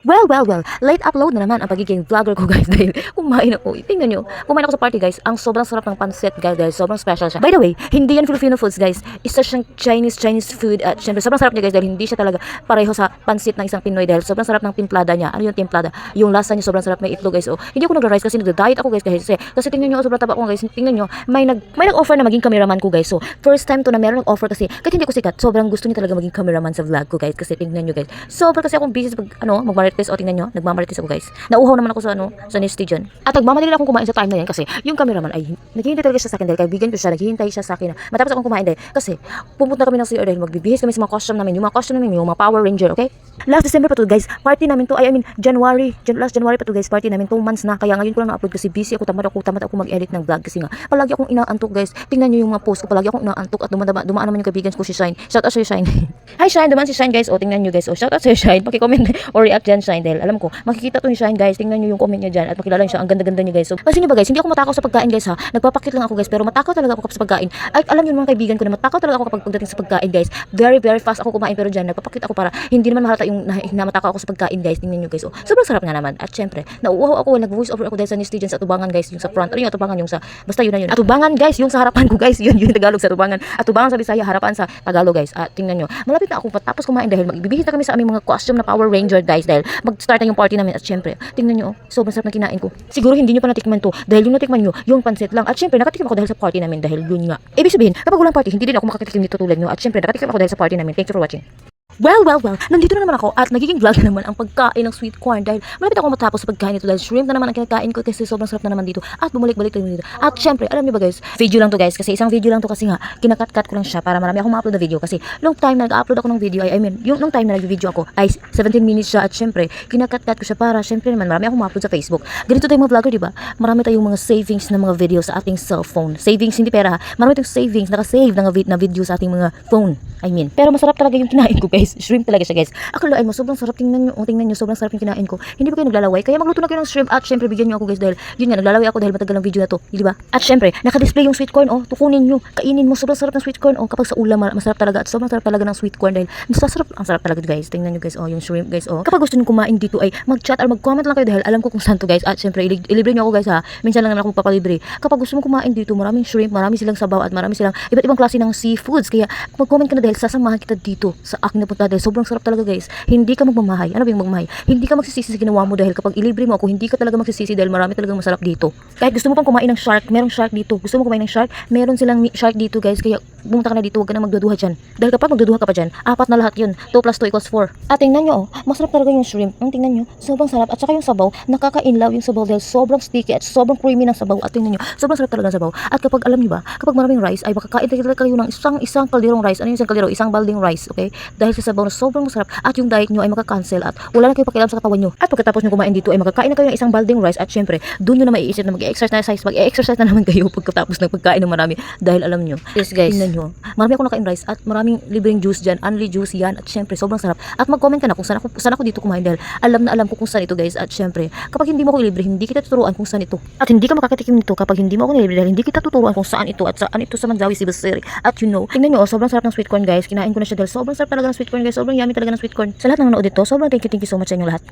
Well, late upload na naman ang pagiging vlogger ko guys dahil kumain ako. Tingnan nyo, kumain ako sa party guys. Ang sobrang sarap ng pancit guys, sobrang special siya. By the way, hindi yan Filipino foods guys. Isa siyang Chinese food at syempre sobrang sarap niya guys dahil hindi siya talaga pareho sa pancit ng isang Pinoy dahil sobrang sarap ng timplada niya. Ano yung timplada? Yung lasa niya sobrang sarap, may itlog guys. Oh, hindi ako nagra-rice kasi nagda-diet ako guys kasi tingnan nyo, sobrang taba ko guys. Tingnan nyo, may nag-offer na maging cameraman ko guys. So, first time to na meron nag-offer kasi kahit hindi ko sikat, sobrang gusto niya talaga maging cameraman sa vlog ko guys kasi tingnan nyo guys. Sobrang kasi akong busy sa mag-marites o tingnan nyo, nagmamarites ako guys. Nauuhaw naman ako sa Nesty dyan. At nagmamadali akong kumain sa time na yan kasi yung cameraman ay naghihintay talaga siya sa akin dahil kaibigan ko siya, naghihintay siya sa akin na matapos akong kumain dahil kasi pupunta kami ng CR dahil magbibihis kami sa mga costume namin, yung mga Power Ranger, okay? Last December pa to guys, party namin to, last January pa to guys, party namin 2 months na, kaya ngayon ko lang na-upload kasi busy ako, tamad ako mag-edit ng vlog kasi nga, palagi akong inaantok guys, tingnan nyo yung mga post ko, palagi akong inaantok at dumaan naman yung kaibigan ko si Shine, shout out sa Shine. Hi Shine, dumaan si Shine guys, o tingnan nyo guys, o shout out sa Shine, paki-comment or react dyan Shine dahil alam ko, makikita to ni Shine guys, tingnan nyo yung comment niya dyan at makilala nyo siya, ang ganda-ganda niya guys. So, kasi nyo ba guys, hindi ako matakaw sa pagkain guys ha, nagpapakit lang ako guys, pero matakaw talaga ako sa pagkain. At alam nyo mga kaibigan ko na matakaw talaga ako kapag pagdating sa pagkain guys, very fast ako kumain pero dyan, nagpapakit ako para hindi naman mahalata yung namatakaw ako sa pagkain guys, tingnan nyo guys. Oh, sobrang sarap nga naman at syempre, nauuhaw ako, nag-voice over ako dahil sa Nesty dyan sa atubangan guys, yung sa front, ano yung atubangan, yung sa, basta yun na yun. Atubangan guys, yung sa harapan ko guys, yun yung Tagalog sa atubangan. Atubangan sa Bisaya, harapan sa Tagalog guys. At tingnan nyo, malapit na ako patapos kumain dahil magbibihis na kami sa aming mga costume na Power Ranger guys dahil mag-start na yung party namin at syempre, tingnan nyo, oh, sobrang sarap na kinain ko. Siguro hindi nyo pa natikman to dahil yung natikman nyo, yung pancit lang. At syempre, nakatikim ako dahil sa party namin dahil yun nga. Ibig sabihin, kapag walang party, hindi din ako makakatikim nito tulad nyo. At syempre, nakatikim ako dahil sa party namin. Thanks for watching. Well, nandito na naman ako at nagiging vlog na naman ang pagkain ng sweet corn dahil malapit ako matapos sa pagkain nito dahil shrimp na naman ang kinakain ko kasi sobrang sarap na naman dito at bumalik-balik na dito. At syempre, alam niyo ba guys, video lang to guys kasi isang video lang to kasi nga kinakat-cut ko lang siya para marami akong ma-upload na video kasi long time na nag-upload ako ng video yung long time na nag-video ako ay 17 minutes siya at syempre, kinakat-cut ko siya para syempre naman marami akong ma-upload sa Facebook. Ganito tayong mga vlogger, di ba? Marami tayong mga savings na mga video sa ating cellphone. Savings hindi pera ha. Marami tayong savings, naka-save na video sa ating mga phone. Pero masarap talaga yung kinain ko guys. Shrimp talaga siya guys. Akalain mo, sobrang sarap, tingnan nyo, sobrang sarap yung kinain ko. Hindi ba kayo naglalaway? Kaya magluto na kayo ng shrimp at syempre bigyan nyo ako guys dahil yun nga, naglalaway ako dahil matagal ang video na to, di ba? At syempre, naka-display yung sweet corn, oh, tukunin nyo, kainin mo, sobrang sarap ng sweet corn, oh, kapag sa ulam, masarap talaga at sobrang sarap talaga ng sweet corn dahil ang sarap talaga guys. Tingnan nyo guys, oh, yung shrimp guys, oh. Kapag gusto nyo kumain dito ay mag-chat or mag-comment lang kayo dahil alam ko kung saan to guys. At syempre, ilibre nyo ako guys ha. Minsan lang naman ako papalibre. Kapag gusto mo kumain dito, maraming shrimp, marami silang sabaw at marami silang iba't ibang klase ng seafoods. Kaya mag-comment ka na dahil sasamahan kita dito sa aking napunta dahil sobrang sarap talaga guys. Hindi ka magmamahay. Ano ba yung magmamahay? Hindi ka magsisisi sa ginawa mo dahil kapag ilibre mo ako, hindi ka talaga magsisisi dahil marami talagang masarap dito. Kahit gusto mo pang kumain ng shark, merong shark dito. Gusto mo kumain ng shark, meron silang shark dito guys. Kaya bumunta ka na dito, huwag ka na magduduha dyan. Dahil kapag magduduha ka pa dyan, 4 na lahat yun. 2 + 2 = 4. At tingnan nyo, oh, masarap talaga yung shrimp. Tingnan nyo, sobrang sarap. At saka yung sabaw, nakaka-inlove yung sabaw dahil sobrang sticky at sobrang creamy ng sabaw. At tingnan nyo, sobrang sarap talaga ng sabaw. At kapag alam nyo ba, kapag maraming rice, ay makakain talaga kayo ng isang kalderong rice. Ano yung isang kaldero? Isang balding rice, okay? Dahil sa sabaw na sobrang masarap at yung diet nyo ay makakancel at wala na kayo pakialam sa katawan nyo. At pagkatapos nyo kumain dito ay makakain na kayo ng isang balding rice at syempre, doon nyo na maiisip na mag-exercise na naman kayo pagkatapos ng pagkain ng marami. Dahil alam nyo, yes guys, tingnan nyo, marami ako nakain rice at maraming libreng juice dyan, unli juice yan at syempre, sobrang sarap. At mag-comment ka na kung saan ako dito kumain dahil alam na alam ko kung saan ito guys. At syempre, kapag hindi mo ako libre, hindi kita tuturuan kung saan ito. At hindi ka makakatikim nito kapag hindi mo ako nilibre dahil hindi kita tuturuan kung saan ito at saan ito sa Mandawi Cebu City. At you know, tingnan nyo, oh, sobrang sarap ng sweet corn guys. Kinain ko na siya dahil sobrang sarap talaga ng sweet corn guys. Sobrang yummy talaga ng sweet corn. Sa lahat ng nanood dito, sobrang thank you so much sa inyo lahat.